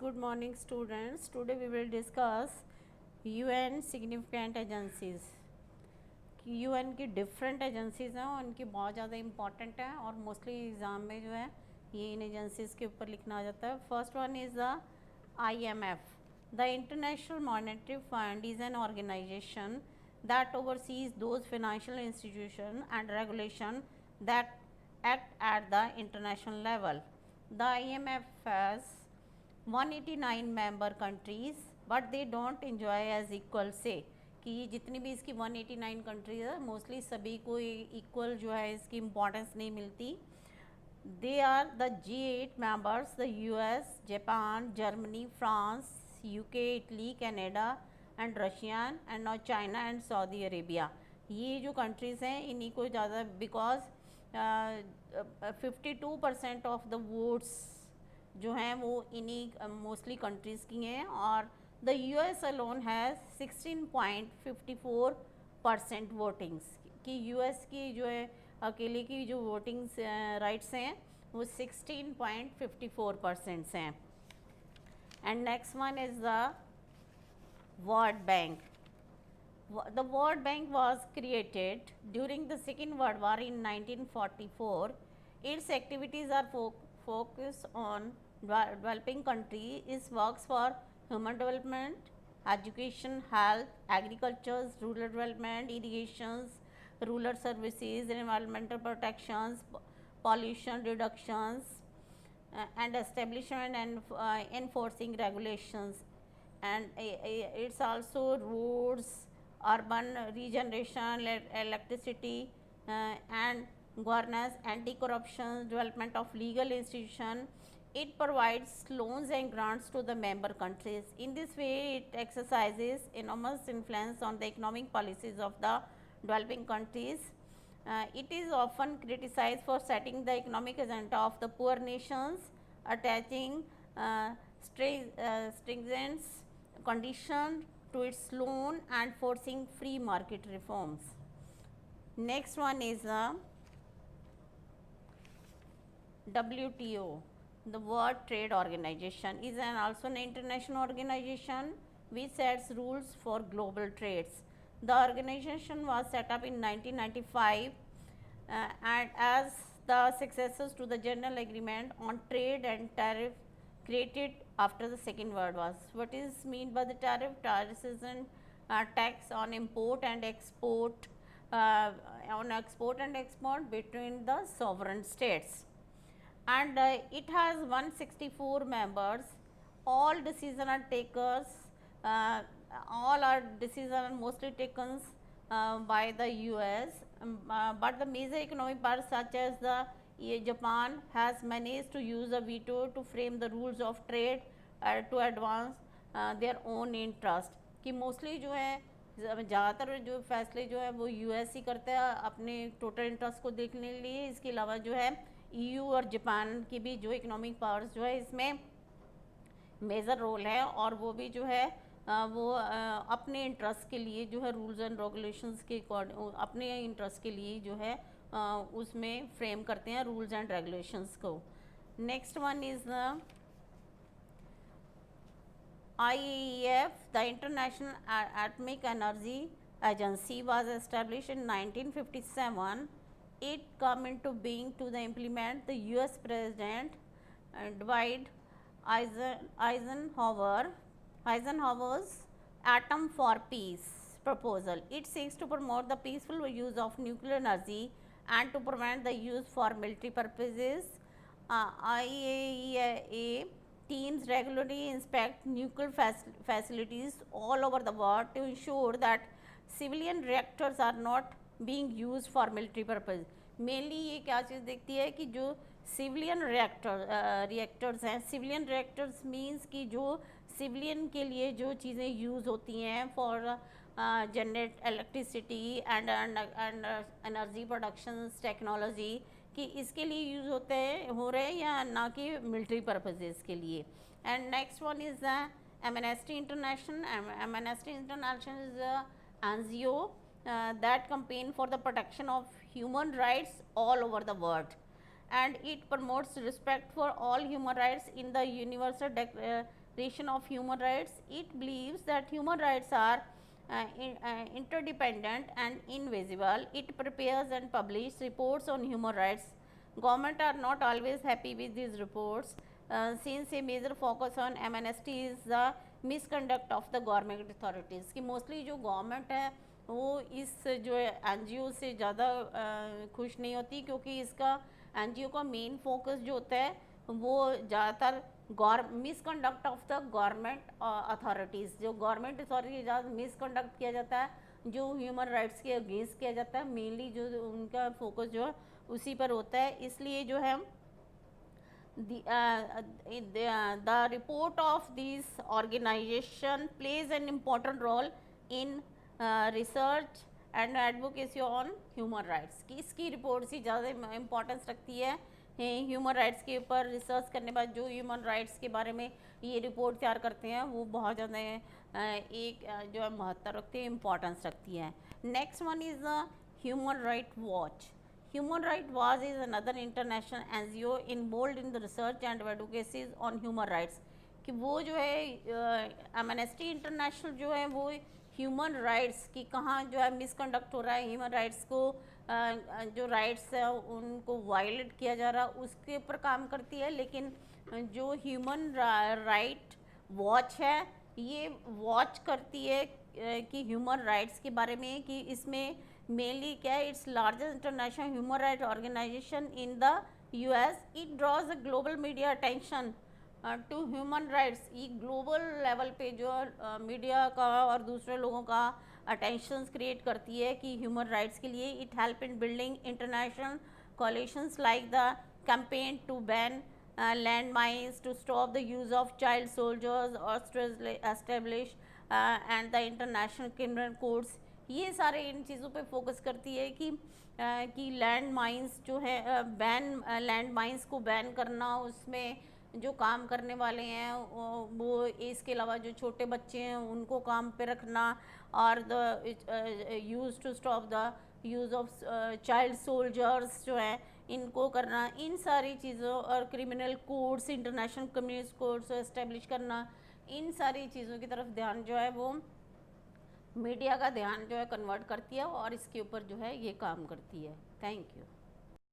good morning students. Today we will discuss UN significant agencies. UN की different agencies हैं और उनकी बहुत ज़्यादा इंपॉर्टेंट है और मोस्टली एग्ज़ाम में जो है ये इन एजेंसीज़ के ऊपर लिखना आ जाता है. First one is the IMF. The International Monetary Fund is an organization that oversees those financial institutions and regulation that act at the international level. The IMF has 189 member countries but they don't enjoy as equal say कि जितनी भी इसकी 189 countries है mostly सभी को equal जो है इसकी इम्पोर्टेंस नहीं मिलती. They are the G8 members the US, Japan, Germany, France, UK, Italy, Canada and Russia and now China and Saudi Arabia. ये जो कंट्रीज़ हैं इन्हीं को ज़्यादा बिकॉज 52% ऑफ द वोट्स जो हैं वो इन्हीं मोस्टली कंट्रीज़ की हैं और the US alone has 16.54% votings कि US की जो है अकेले की जो वोटिंग्स राइट्स हैं वो 16.54% हैं. And next one is the world bank. The World Bank was created during the Second World War in 1944. Its activities are focused on developing countries. It works for human development, education, health, agriculture, rural development, irrigations, rural services, environmental protections, pollution reductions, and establishment and enforcing regulations. And it's also roads, urban regeneration, electricity, and governance, anti-corruption, development of legal institution. It provides loans and grants to the member countries. In this way, it exercises enormous influence on the economic policies of the developing countries. It is often criticized for setting the economic agenda of the poor nations, attaching stringent conditions to its loan and forcing free market reforms. Next one is the WTO. The World Trade Organization is also an international organization which sets rules for global trades. The organization was set up in 1995 and as the successors to the General Agreement on Trade and Tariff created after the Second World War. What is mean by the tariff? Tariff is a tax on import and export between the sovereign states. And it has 164 members. All decisions are takers. All our decisions are mostly taken by the US. But the major economic powers such as the Japan has managed to use a veto to frame the rules of trade to advance their own interest. कि mostly जो है ज़्यादातर जो फैसले जो है वो US ही करता है अपने टोटल इंटरेस्ट को देखने के लिए. इसके अलावा जो है EU और जापान की भी जो इकोनॉमिक पावर्स जो है इसमें मेजर रोल है और वो भी जो है वो अपने इंटरेस्ट के लिए जो है रूल्स एंड रेगुलेशंस के अपने इंटरेस्ट के लिए जो है उसमें फ्रेम करते हैं रूल्स एंड रेगुलेशंस को. Next one is the IAEF. The International Atomic Energy Agency was established in 1957. It came into being to implement the US President Dwight Eisenhower's Atom for Peace proposal. It seeks to promote the peaceful use of nuclear energy and to prevent the use for military purposes. IAEA teams regularly inspect nuclear facilities all over the world to ensure that civilian reactors are not being used for military purpose. Mainly ये क्या चीज़ देखती है कि जो civilian reactors हैं, civilian reactors means कि जो civilian के लिए जो चीज़ें यूज़ होती हैं for generate electricity and energy production technology कि इसके लिए यूज़ होते हैं हो रहे हैं या ना कि मिलिट्री पर्पसेस के लिए. And next one is Amnesty International. Amnesty International is a NGO that campaign for the protection of human rights all over the world, and it promotes respect for all human rights in the Universal Declaration of Human Rights. It believes that human rights are interdependent and invisible. It prepares and publishes reports on human rights. Government are not always happy with these reports, since a major focus on amnesty is the misconduct of the government authorities. कि mostly जो government है वो इस जो NGO से ज़्यादा खुश नहीं होती, क्योंकि इसका NGO का मेन फोकस जो होता है वो ज़्यादातर misconduct of the government authorities, जो गवर्नमेंट अथॉरिटी ज़्यादा मिसकंडक्ट किया जाता है, जो ह्यूमन राइट्स के अगेंस्ट किया जाता है, मेनली जो उनका फोकस जो है उसी पर होता है. इसलिए जो है the report of these organization plays an important role in research and advocacy on human rights. कि इसकी रिपोर्ट ही ज़्यादा इम्पोर्टेंस रखती है ह्यूमन राइट्स के ऊपर रिसर्च करने के बाद. जो ह्यूमन राइट्स के बारे में ये रिपोर्ट तैयार करते हैं वो बहुत ज़्यादा एक जो है महत्व रखती है, इम्पोर्टेंस रखती है. Next one is the human right watch. Human Rights Watch is another international NGO involved in the research and advocacy on human rights. कि वो जो है एमनेस्टी इंटरनेशनल जो है वो ह्यूमन राइट्स की कहाँ जो है मिसकंडक्ट हो रहा है, ह्यूमन राइट्स को जो राइट्स है उनको वायलेट किया जा रहा है उसके ऊपर काम करती है. लेकिन जो ह्यूमन राइट वॉच है ये वॉच करती है कि ह्यूमन राइट्स के बारे में, कि इसमें मेनली क्या है, it's largest international human right organization in the US. It draws a global media attention to human rights. ये ग्लोबल लेवल पे जो मीडिया का और दूसरे लोगों का अटेंशन क्रिएट करती है कि ह्यूमन राइट्स के लिए. It help in building international coalitions like the campaign to ban land mines, to stop the use of child soldiers, or to establish and the international criminal courts. ये सारे इन चीज़ों पे focus करती है कि land mines जो है land mines को बैन करना, उसमें जो काम करने वाले हैं वो इसके अलावा जो छोटे बच्चे हैं उनको काम पे रखना, और the use to stop the use of child soldiers जो है इनको करना. इन सारी चीज़ों और criminal codes, international criminal codes establish करना, इन सारी चीज़ों की तरफ ध्यान जो है वो मीडिया का ध्यान जो है कन्वर्ट करती है और इसके ऊपर जो है ये काम करती है. Thank you.